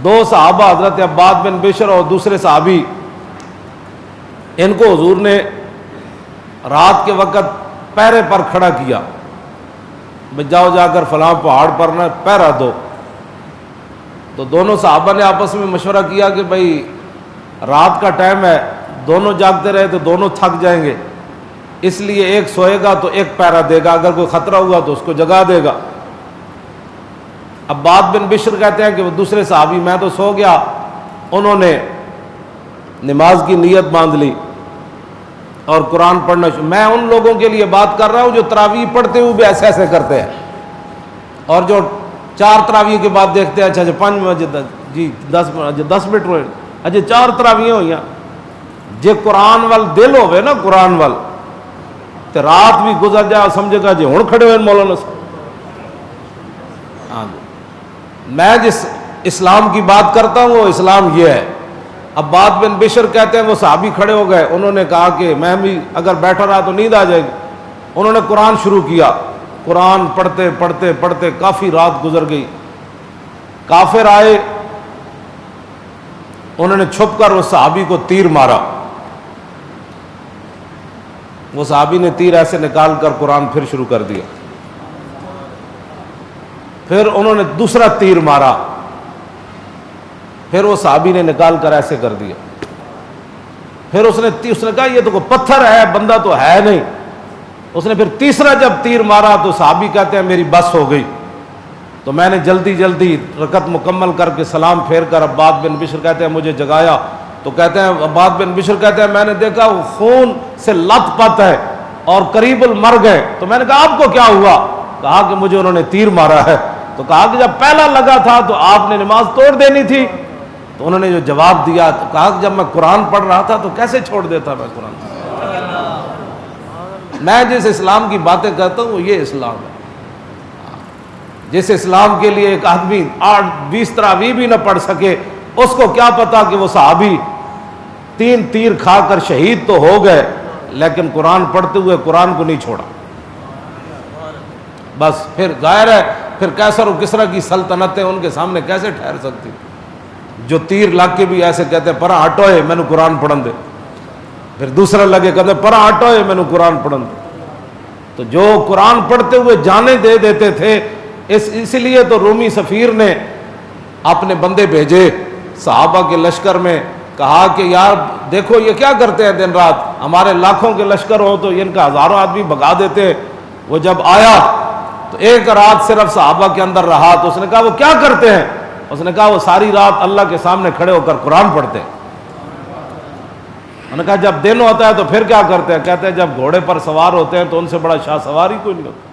دو صحابہ حضرت عباد بن بشر اور دوسرے صحابی، ان کو حضور نے رات کے وقت پہرے پر کھڑا کیا، جاؤ جا کر فلاں پہاڑ پر نہ پہرا دو۔ تو دونوں صحابہ نے آپس میں مشورہ کیا کہ بھائی رات کا ٹائم ہے، دونوں جاگتے رہے تو دونوں تھک جائیں گے، اس لیے ایک سوئے گا تو ایک پہرا دے گا، اگر کوئی خطرہ ہوا تو اس کو جگا دے گا۔ عباد بن بشر کہتے ہیں کہ وہ دوسرے صحابی، میں تو سو گیا، انہوں نے نماز کی نیت باندھ لی اور قرآن پڑھنا شروع۔ میں ان لوگوں کے لیے بات کر رہا ہوں جو تراویح پڑھتے ہوئے بھی ایسے ایسے کرتے ہیں، اور جو 4 تراویح کے بعد دیکھتے ہیں اچھا 5 بجے جی 10 منٹ ہوئے، اچھا 4 تراویح ہوئی، جے قرآن وال دل ہوئے نا، قرآن وال تو رات بھی گزر جائے سمجھے گا جی ہوں کھڑے ہوئے مولانا صاحب۔ ہاں جی، میں جس اسلام کی بات کرتا ہوں وہ اسلام یہ ہے۔ عباد بن بشر کہتے ہیں وہ صحابی کھڑے ہو گئے، انہوں نے کہا کہ میں بھی اگر بیٹھا رہا تو نیند آ جائے گی۔ انہوں نے قرآن شروع کیا، قرآن پڑھتے پڑھتے پڑھتے کافی رات گزر گئی۔ کافر آئے، انہوں نے چھپ کر اس صحابی کو تیر مارا، وہ صحابی نے تیر ایسے نکال کر قرآن پھر شروع کر دیا۔ پھر انہوں نے دوسرا تیر مارا، پھر وہ صحابی نے نکال کر ایسے کر دیا۔ پھر اس نے کہا یہ تو کوئی پتھر ہے، بندہ تو ہے نہیں۔ اس نے پھر تیسرا جب تیر مارا تو صحابی کہتے ہیں میری بس ہو گئی، تو میں نے جلدی جلدی رکعت مکمل کر کے سلام پھیر کر عباد بن بشر کہتے ہیں مجھے جگایا، تو کہتے ہیں عباد بن بشر کہتے ہیں میں نے دیکھا وہ خون سے لت پت ہے اور قریب المر گئے، تو میں نے کہا آپ کو کیا ہوا؟ کہا کہ مجھے انہوں نے تیر مارا ہے۔ تو کہا کہ جب پہلا لگا تھا تو آپ نے نماز توڑ دینی تھی۔ تو انہوں نے جو جواب دیا تو کہا کہ جب میں قرآن پڑھ رہا تھا تو کیسے چھوڑ دیتا میں قرآن؟ میں جس اسلام کی باتیں کرتا ہوں وہ یہ اسلام ہے۔ جس اسلام کے لیے ایک آدمی 8-20 تراویح بھی نہ پڑھ سکے، اس کو کیا پتا کہ وہ صحابی 3 تیر کھا کر شہید تو ہو گئے لیکن قرآن پڑھتے ہوئے قرآن کو نہیں چھوڑا۔ بس پھر ظاہر ہے پھر کیسر و کسریٰ کی سلطنتیں ان کے سامنے کیسے ٹھہر سکتی؟ جو تیر لگ کے بھی ایسے کہتے ہیں پرا ہٹوئے میں نے قرآن پڑھن دے، پھر دوسرا لگے کہتے پرا ہٹوئے میں نے قرآن پڑھن دے۔ تو جو قرآن پڑھتے ہوئے جانیں دے دیتے تھے، اس لیے تو رومی سفیر نے اپنے بندے بھیجے صحابہ کے لشکر میں، کہا کہ یار دیکھو یہ کیا کرتے ہیں دن رات، ہمارے لاکھوں کے لشکر ہو تو ان کا ہزاروں آدمی بھگا دیتے۔ وہ جب آیا تو ایک رات صرف صحابہ کے اندر رہا، تو اس نے کہا وہ کیا کرتے ہیں؟ اس نے کہا وہ ساری رات اللہ کے سامنے کھڑے ہو کر قرآن پڑھتے ہیں۔ انہوں نے کہا جب دن ہوتا ہے تو پھر کیا کرتے ہیں؟ کہتے ہیں جب گھوڑے پر سوار ہوتے ہیں تو ان سے بڑا شاہ سوار ہی کوئی نہیں ہوتا۔